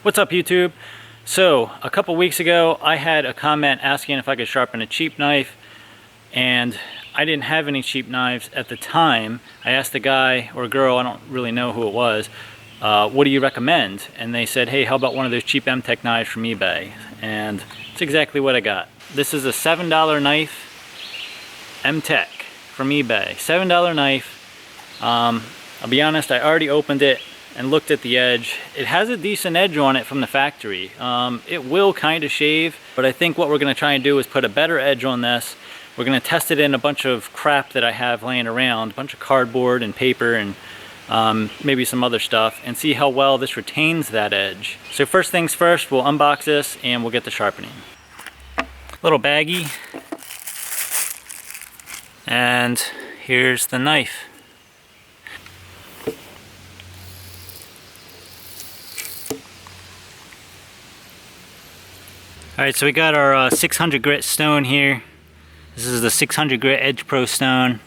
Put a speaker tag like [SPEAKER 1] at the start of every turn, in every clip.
[SPEAKER 1] What's up, YouTube? So a couple weeks ago I had a comment asking if I could sharpen a cheap knife, and I didn't have any cheap knives at the time. I asked a guy or a girl, I don't really know who it was, what do you recommend? And they said, hey, how about one of those cheap MTech knives from eBay? And it's exactly what I got. This is a $7 knife, MTech from eBay. $7 knife. I'll be honest, I already opened it and looked at the edge. It has a decent edge on it from the factory. It will kind of shave, but I think what we're going to try and do is put a better edge on this. We're going to test it in a bunch of crap that I have laying around, a bunch of cardboard and paper and maybe some other stuff, and see how well this retains that edge. So first things first, we'll unbox this and we'll get the sharpening. Little baggie, and here's the knife. Alright, so we got our 600 grit stone here. This is the 600 grit Edge Pro stone.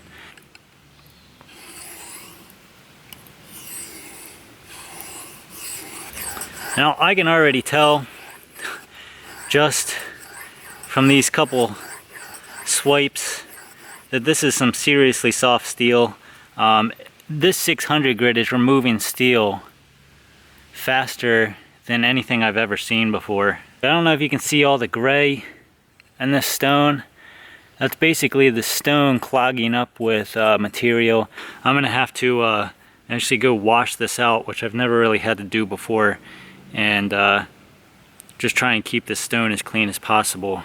[SPEAKER 1] Now I can already tell just from these couple swipes that this is some seriously soft steel. This 600 grit is removing steel faster than anything I've ever seen before. I don't know if you can see all the gray in this stone. That's basically the stone clogging up with material. I'm gonna have to actually go wash this out, which I've never really had to do before, and just try and keep this stone as clean as possible.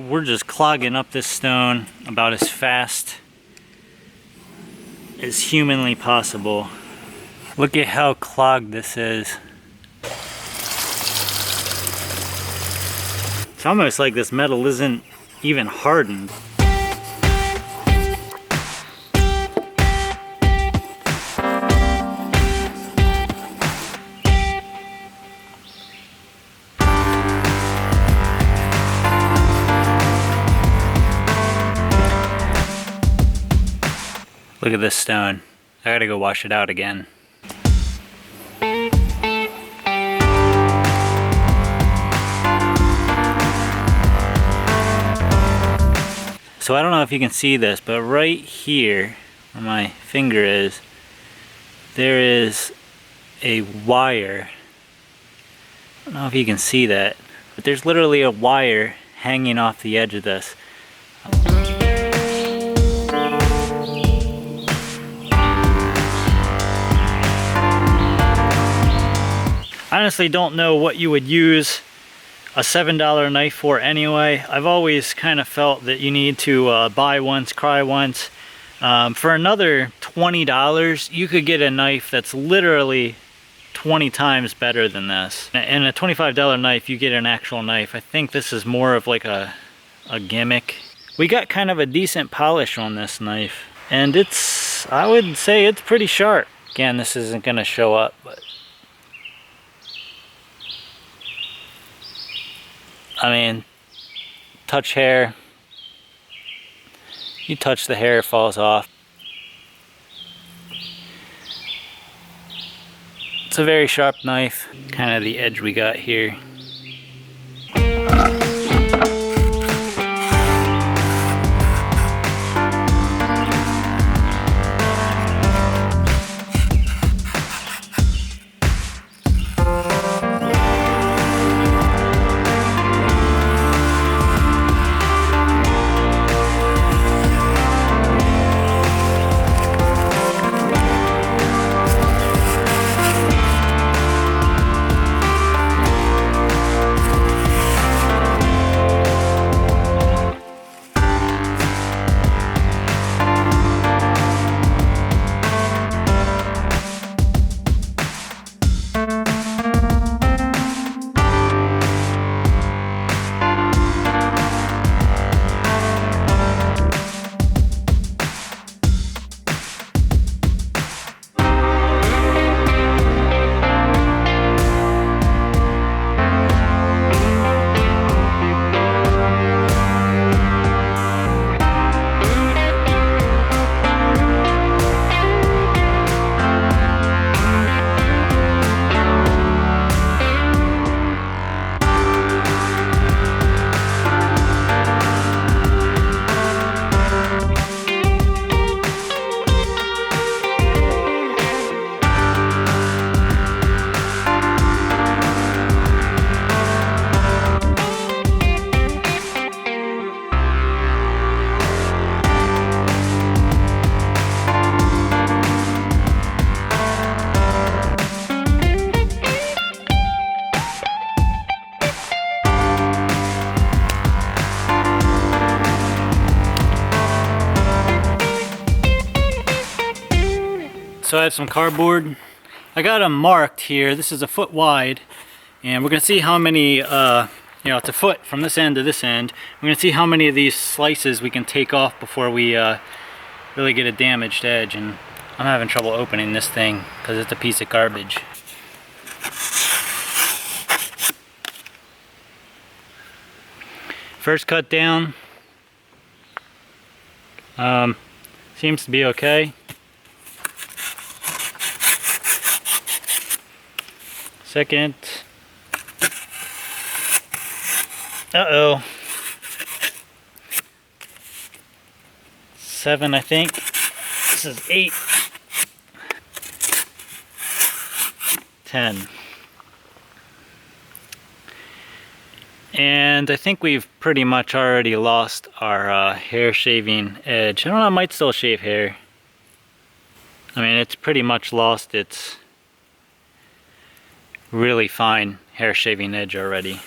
[SPEAKER 1] We're just clogging up this stone about as fast as humanly possible. Look at how clogged this is. It's almost like this metal isn't even hardened. Look at this stone. I gotta go wash it out again. So I don't know if you can see this, but right here where my finger is, there is a wire. I don't know if you can see that, but there's literally a wire hanging off the edge of this. I honestly don't know what you would use a $7 knife for anyway. I've always kind of felt that you need to buy once, cry once. For another $20, you could get a knife that's literally 20 times better than this. And a $25 knife, you get an actual knife. I think this is more of like a gimmick. We got kind of a decent polish on this knife, and I would say it's pretty sharp. Again, this isn't gonna show up, but I mean, touch hair, you touch the hair, it falls off. It's a very sharp knife, kind of the edge we got here. guys some cardboard. I got them marked here. This is a foot wide, and we're gonna see how many, you know, it's a foot from this end to this end. We're gonna see how many of these slices we can take off before we really get a damaged edge. And I'm having trouble opening this thing because it's a piece of garbage. First cut down. Seems to be okay. Second. Uh-oh. 7, I think. This is 8. 10. And I think we've pretty much already lost our hair shaving edge. I don't know, I might still shave hair. I mean, it's pretty much lost its really fine hair shaving edge already.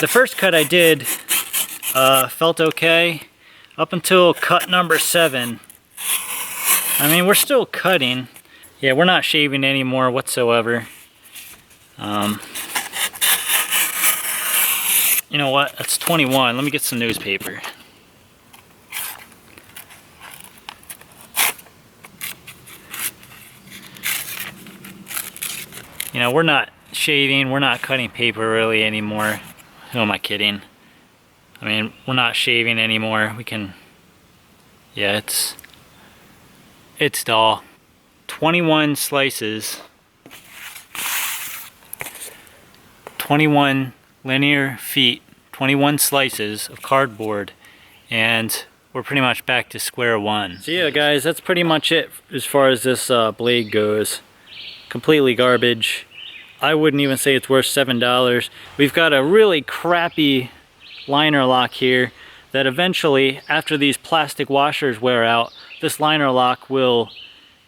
[SPEAKER 1] The first cut I did felt okay up until cut number 7. I mean, we're still cutting. Yeah, we're not shaving anymore whatsoever. You know what? That's 21. Let me get some newspaper. You know, we're not shaving, we're not cutting paper really anymore. Who am I kidding? I mean, we're not shaving anymore. We can, yeah, it's dull. 21 slices. 21 linear feet, 21 slices of cardboard, and we're pretty much back to square one. So yeah guys, that's pretty much it as far as this blade goes. Completely garbage. I wouldn't even say it's worth $7. We've got a really crappy liner lock here that eventually, after these plastic washers wear out, this liner lock will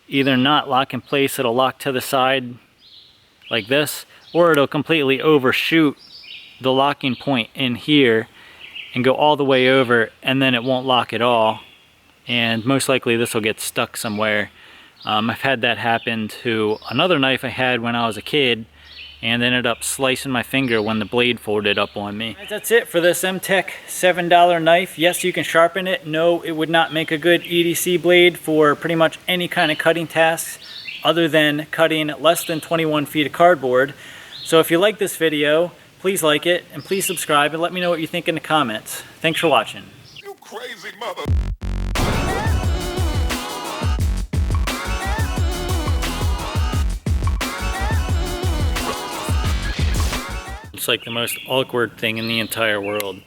[SPEAKER 1] either not lock in place, it'll lock to the side like this, or it'll completely overshoot the locking point in here and go all the way over, and then it won't lock at all. And most likely this will get stuck somewhere. I've had that happen to another knife I had when I was a kid, and ended up slicing my finger when the blade folded up on me. That's it for this MTech $7 knife. Yes, you can sharpen it. No, it would not make a good EDC blade for pretty much any kind of cutting tasks other than cutting less than 21 feet of cardboard. So if you like this video, please like it, and please subscribe, and let me know what you think in the comments. Thanks for watching.
[SPEAKER 2] You crazy mother...
[SPEAKER 1] It's like the most awkward thing in the entire world.